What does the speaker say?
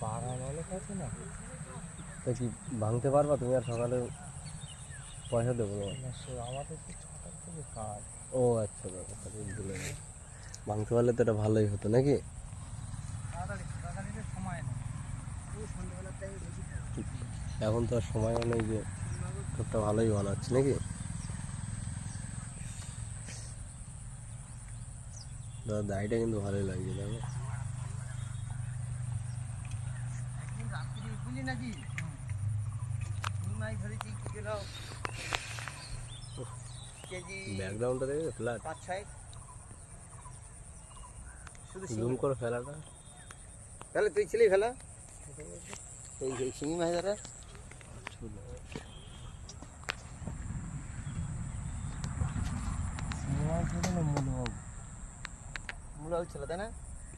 বাগান অনেক আছে না, তা কি ভাঙতে পারবা তুমি? আর সকালে পয়সা দেবো তোমার। আমাদের তো 6টার থেকে কাজ। ও আচ্ছা দাদা, তাহলে ভুলে গেছি। ভাঙতে পারলে তো এটা ভালোই হতো নাকি? এখন তো আর সময়ও নেই যে টুকটা ভালোই বানাচ্ছি নাকি দাদা? দাড়িটা কিন্তু ভালোই লাগছে দেখো। ব্যাকগ্রাউন্ডটা দেখবে ফ্ল্যাট, জুম করে ফেলাটা। তাহলে তুই ছিলি ফেলা এই শিঙি মাছ ধরা মূল ছিল তাই না?